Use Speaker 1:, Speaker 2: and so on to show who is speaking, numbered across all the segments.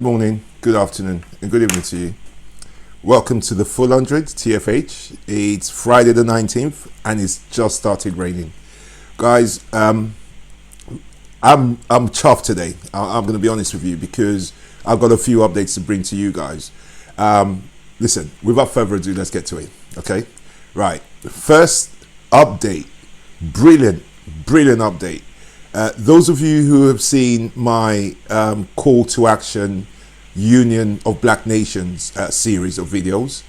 Speaker 1: morning, good afternoon, and good evening to you. Welcome to the Full 100 TFH. It's Friday the 19th, and it's just started raining. Guys, I'm chuffed today. I'm going to be honest with you because I've got a few updates to bring to you guys. Listen, without further ado, let's get to it. Okay, right. First update, brilliant update. Those of you who have seen my call to action Union of Black Nations series of videos,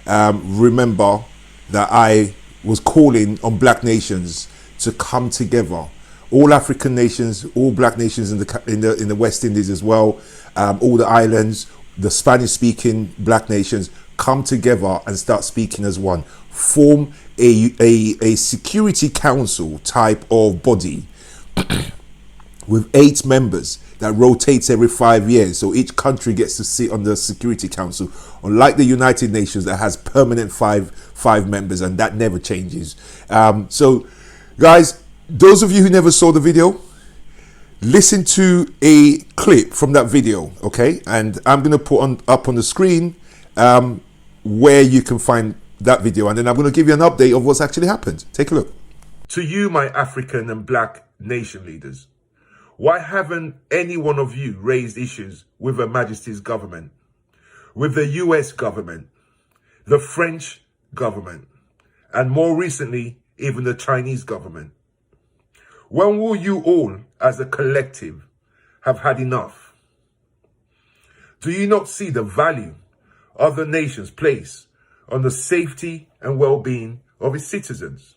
Speaker 1: remember that I was calling on black nations to come together. All African nations, all black nations in the West Indies as well, all the islands, the Spanish-speaking black nations, come together and start speaking as one. Form a Security Council type of body with 8 members that rotates every 5 years, so each country gets to sit on the Security Council, unlike the United Nations that has permanent five members, and that never changes. So guys, those of you who never saw the video, listen to a clip from that video, okay? And I'm going to put up on the screen where you can find that video, and then I'm going to give you an update of what's actually happened. Take a look. To you, my African and black nation leaders, why haven't any one of you raised issues with Her Majesty's government, with the US government, the French government, and more recently, even the Chinese government? When will you all, as a collective, have had enough? Do you not see the value other nations place on the safety and well-being of its citizens?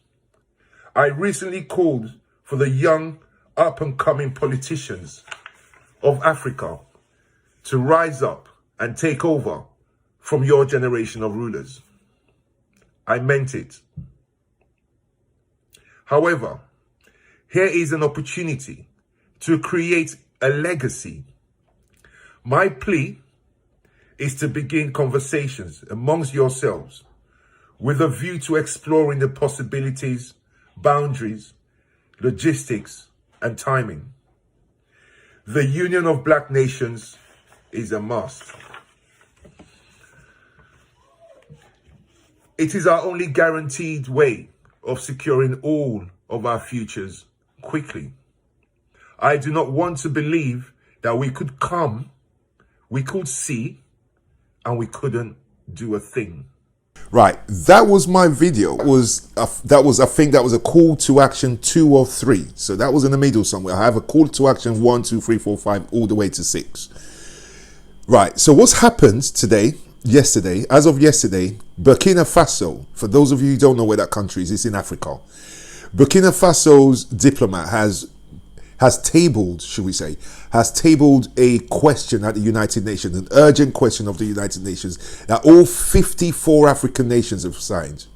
Speaker 1: I recently called for the young, up-and-coming politicians of Africa to rise up and take over from your generation of rulers. I meant it. However, here is an opportunity to create a legacy. My plea is to begin conversations amongst yourselves with a view to exploring the possibilities, boundaries, logistics, and timing. The Union of Black Nations is a must. It is our only guaranteed way of securing all of our futures quickly. I do not want to believe that we could come, we could see, and we couldn't do a thing. Right, that was my video. I think that was a call to action 2 or 3. So that was in the middle somewhere. I have a call to action 1, 2, 3, 4, 5, all the way to 6. Right, so what's happened yesterday, as of yesterday, Burkina Faso, for those of you who don't know where that country is, it's in Africa. Burkina Faso's diplomat has tabled a question at the United Nations, an urgent question of the United Nations that all 54 African nations have signed.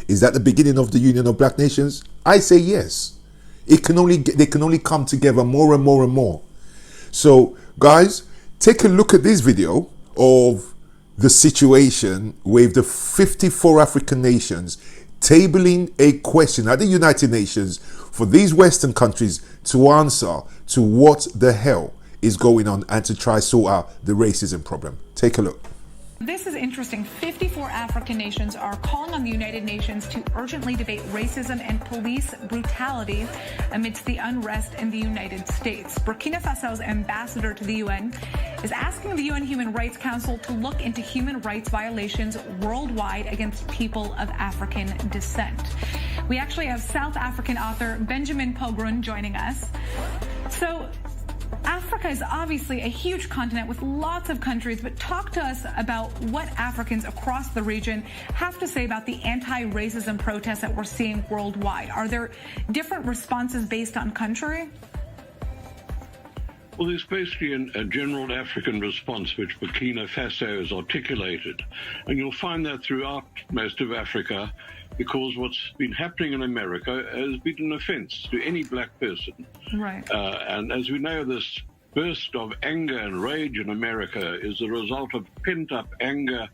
Speaker 1: Is that the beginning of the Union of Black Nations? I say yes. They can only come together more and more and more. So guys, take a look at this video of the situation with the 54 African nations tabling a question at the United Nations for these Western countries to answer to what the hell is going on and to try sort out the racism problem. Take a look.
Speaker 2: This is interesting. 54 African nations are calling on the United Nations to urgently debate racism and police brutality amidst the unrest in the United States. Burkina Faso's ambassador to the UN is asking the UN Human Rights Council to look into human rights violations worldwide against people of African descent. We actually have South African author Benjamin Pogrund joining us. So, Africa is obviously a huge continent with lots of countries, but talk to us about what Africans across the region have to say about the anti-racism protests that we're seeing worldwide. Are there different responses based on country?
Speaker 3: Well, there's basically a general African response which Burkina Faso has articulated. And you'll find that throughout most of Africa, because what's been happening in America has been an offense to any black person.
Speaker 2: Right.
Speaker 3: And as we know, this burst of anger and rage in America is the result of pent-up anger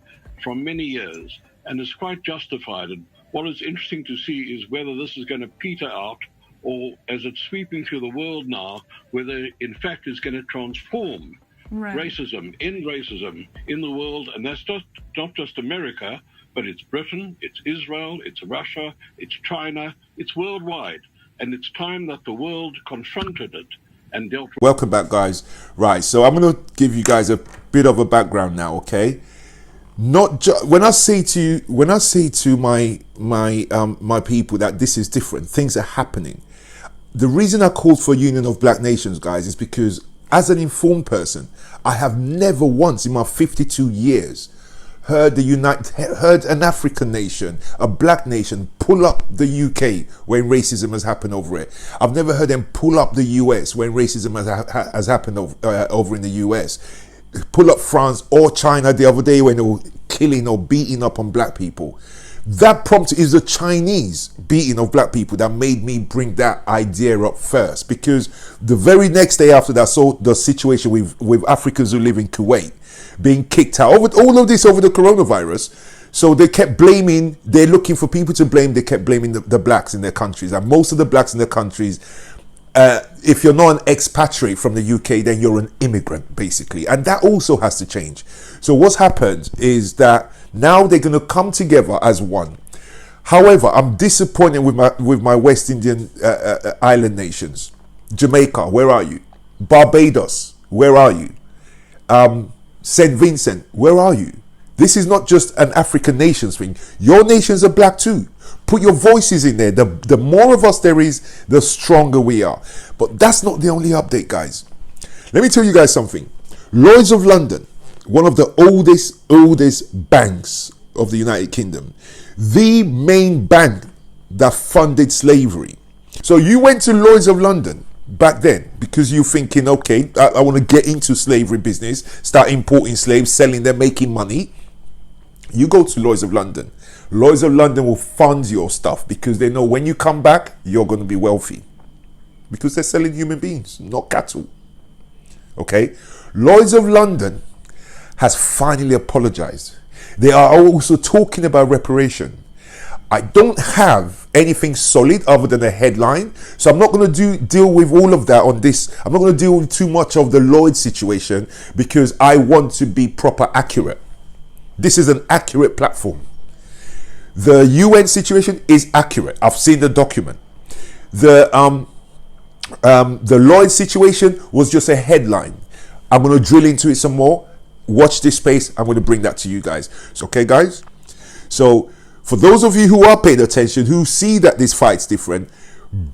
Speaker 3: from many years, and is quite justified. And what is interesting to see is whether this is going to peter out, or as it's sweeping through the world now, whether in fact it's going to transform racism, end racism in the world. And that's not just America, but it's Britain, it's Israel, it's Russia, it's China, it's worldwide. And it's time that the world confronted it and dealt with it.
Speaker 1: Welcome back, guys. Right, so I'm going to give you guys a bit of a background now, okay? Not when I say to my people that this is different, things are happening. The reason I called for Union of Black Nations, guys, is because as an informed person, I have never once in my 52 years heard an African nation, a black nation, pull up the UK when racism has happened over it. I've never heard them pull up the US when racism has happened over in the US. Pull up France or China the other day when they were killing or beating up on black people. That prompt is the Chinese beating of black people that made me bring that idea up first, because the very next day after that, I saw the situation with Africans who live in Kuwait being kicked out over all of this over the coronavirus. So they kept blaming, they're looking for people to blame, they kept blaming the blacks in their countries. And most of the blacks in their countries, if you're not an expatriate from the UK, then you're an immigrant, basically. And that also has to change. So what's happened is that now they're going to come together as one. However, I'm disappointed with my West Indian island nations. Jamaica, where are you? Barbados, where are you? St. Vincent, where are you? This is not just an African nations thing. Your nations are black too. Put your voices in there. The more of us there is, the stronger we are. But that's not the only update, guys. Let me tell you guys something. Lloyd's of London, one of the oldest banks of the United Kingdom, the main bank that funded slavery. So you went to Lloyd's of London back then because you're thinking, okay, I want to get into slavery business, start importing slaves, selling them, making money. You go to Lloyd's of London. Lloyd's of London will fund your stuff because they know when you come back, you're going to be wealthy. Because they're selling human beings, not cattle. Okay? Lloyd's of London has finally apologized. They are also talking about reparation. I don't have anything solid other than a headline, so I'm not going to deal with all of that on this. I'm not going to deal with too much of the Lloyd situation because I want to be proper accurate. This is an accurate platform. The UN situation is accurate. I've seen the document. The Lloyd situation was just a headline. I'm going to drill into it some more. Watch this space. I'm going to bring that to you guys. So, okay, guys? So, for those of you who are paying attention, who see that this fight's different,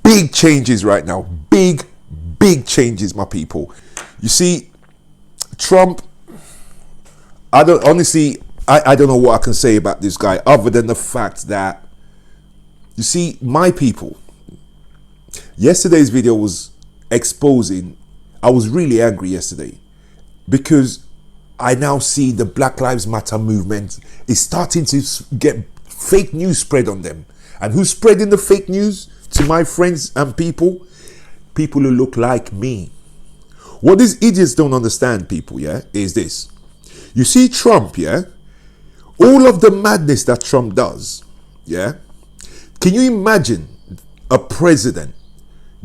Speaker 1: big changes right now. Big changes, my people. You see, Trump, I don't know what I can say about this guy other than the fact that, you see, my people, yesterday's video was exposing, I was really angry yesterday because I now see the Black Lives Matter movement is starting to get fake news spread on them. And who's spreading the fake news to my friends and people? People who look like me. What these idiots don't understand, people, yeah, is this. You see Trump, yeah? All of the madness that Trump does, yeah? Can you imagine a president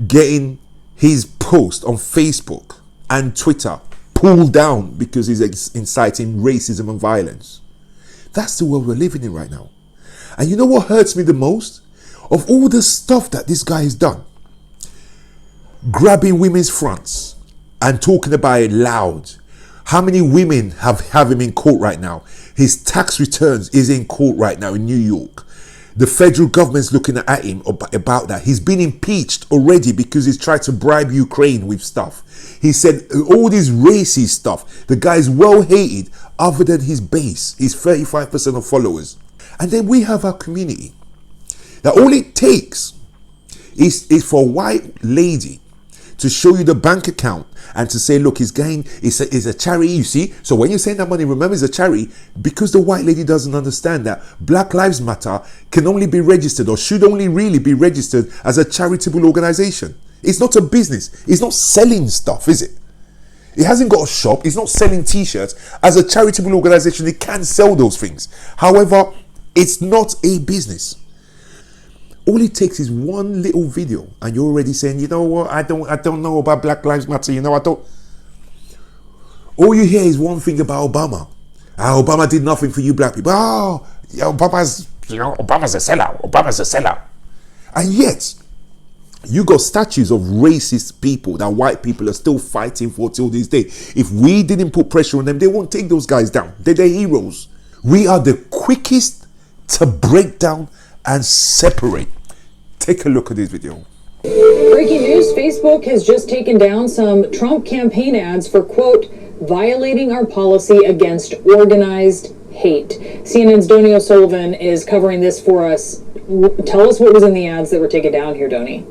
Speaker 1: getting his post on Facebook and Twitter pulled down because he's inciting racism and violence? That's the world we're living in right now. And you know what hurts me the most? Of all the stuff that this guy has done, grabbing women's fronts and talking about it loud. How many women have him in court right now? His tax returns is in court right now in New York. The federal government's looking at him about that. He's been impeached already because he's tried to bribe Ukraine with stuff. He said all this racist stuff. The guy's well hated other than his base, his 35% of followers. And then we have our community. Now all it takes is for a white lady to show you the bank account and to say, look, it's a charity, you see. So when you send that money, remember it's a charity, because the white lady doesn't understand that Black Lives Matter can only be registered or should only really be registered as a charitable organization. It's not a business. It's not selling stuff, is it? It hasn't got a shop. It's not selling t-shirts. As a charitable organization, it can sell those things. However, it's not a business. All it takes is one little video and you're already saying, you know what, I don't know about Black Lives Matter, you know, I don't. All you hear is one thing about Obama. Obama did nothing for you black people. Oh, yeah, Obama's a sellout. Obama's a sellout. And yet, you got statues of racist people that white people are still fighting for till this day. If we didn't put pressure on them, they won't take those guys down. They're the heroes. We are the quickest to break down and separate. Take a look at this video.
Speaker 4: Breaking news, Facebook has just taken down some Trump campaign ads for, quote, violating our policy against organized hate. CNN's Donny O'Sullivan is covering this for us. Tell us what was in the ads that were taken down here, Donny.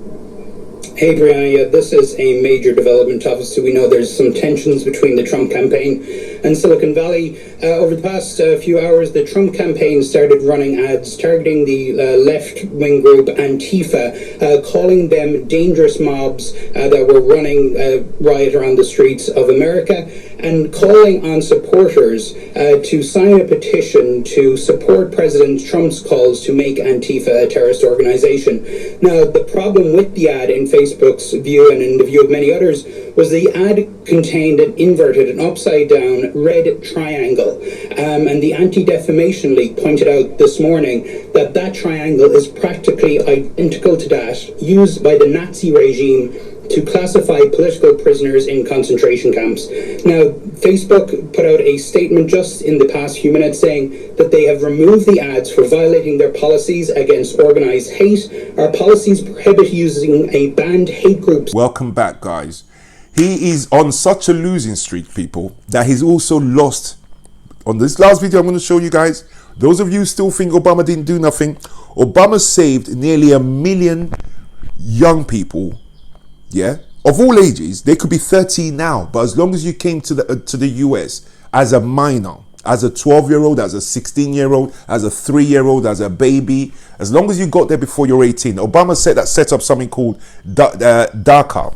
Speaker 5: Hey, Brianna, this is a major development. Obviously, we know there's some tensions between the Trump campaign and Silicon Valley. Over the past few hours, the Trump campaign started running ads targeting the left-wing group Antifa, calling them dangerous mobs that were running riot around the streets of America, and calling on supporters to sign a petition to support President Trump's calls to make Antifa a terrorist organization. Now, the problem with the ad in Facebook's view and in the view of many others was the ad contained an inverted, an upside-down red triangle. And the Anti-Defamation League pointed out this morning that that triangle is practically identical to that used by the Nazi regime to classify political prisoners in concentration camps. Now, Facebook put out a statement just in the past few minutes saying that they have removed the ads for violating their policies against organized hate. Our policies prohibit using a banned hate groups.
Speaker 1: Welcome back, guys. He is on such a losing streak, people, that he's also lost. On this last video I'm going to show you guys, those of you who still think Obama didn't do nothing, Obama saved nearly 1 million young people, yeah, of all ages. They could be 13 now, but as long as you came to the US as a minor, as a 12-year-old, as a 16-year-old, as a 3-year-old, as a baby, as long as you got there before you're 18, Obama set up something called DACA.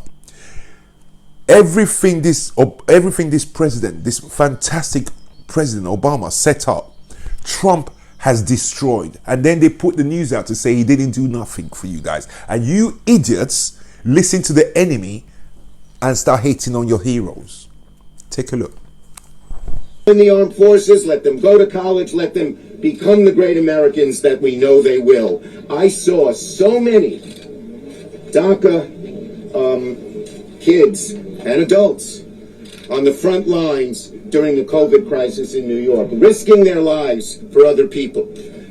Speaker 1: Everything this president, this fantastic President Obama set up, Trump has destroyed. And then they put the news out to say he didn't do nothing for you guys. And you idiots listen to the enemy and start hating on your heroes. Take a look.
Speaker 6: In the armed forces, let them go to college, let them become the great Americans that we know they will. I saw so many DACA kids and adults on the front lines during the COVID crisis in New York, risking their lives for other people.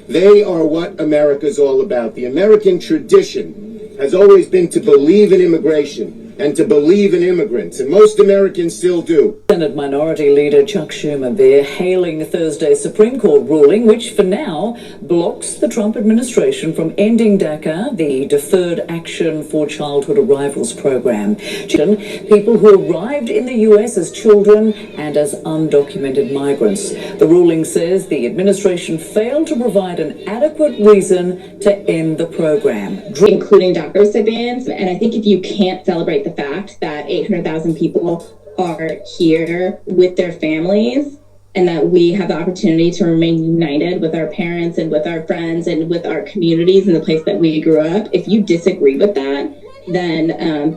Speaker 6: They are what America's all about. The American tradition has always been to believe in immigration and to believe in immigrants, and most Americans still do.
Speaker 4: Senate Minority Leader Chuck Schumer there hailing Thursday's Supreme Court ruling, which for now blocks the Trump administration from ending DACA, the Deferred Action for Childhood Arrivals program. People who arrived in the U.S. as children and as undocumented migrants. The ruling says the administration failed to provide an adequate reason to end the program,
Speaker 7: including DACA recipients. And I think if you can't celebrate the fact that 800,000 people are here with their families and that we have the opportunity to remain united with our parents and with our friends and with our communities in the place that we grew up, if you disagree with that, then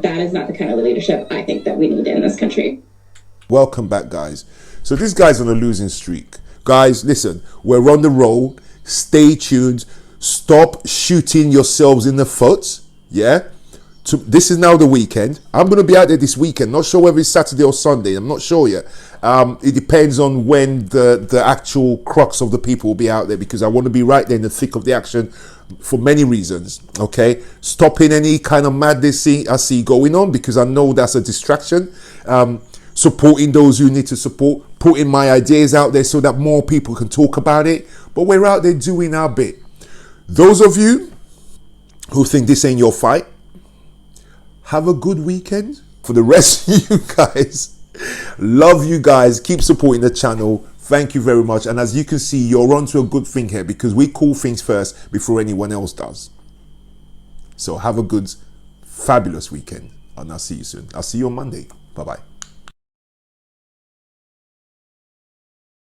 Speaker 7: that is not the kind of leadership I think that we need in this country.
Speaker 1: Welcome back, guys. So this guy's on a losing streak. Guys, listen, we're on the road. Stay tuned. Stop shooting yourselves in the foot. Yeah? This is now the weekend. I'm going to be out there this weekend. Not sure whether it's Saturday or Sunday. I'm not sure yet. It depends on when the actual crux of the people will be out there, because I want to be right there in the thick of the action for many reasons. Okay, stopping any kind of madness I see going on, because I know that's a distraction. Supporting those who need to support. Putting my ideas out there so that more people can talk about it. But we're out there doing our bit. Those of you who think this ain't your fight, have a good weekend. For the rest of you guys, love you guys. Keep supporting the channel. Thank you very much. And as you can see, you're onto a good thing here, because we call things first before anyone else does. So have a good, fabulous weekend. And I'll see you soon. I'll see you on Monday. Bye-bye.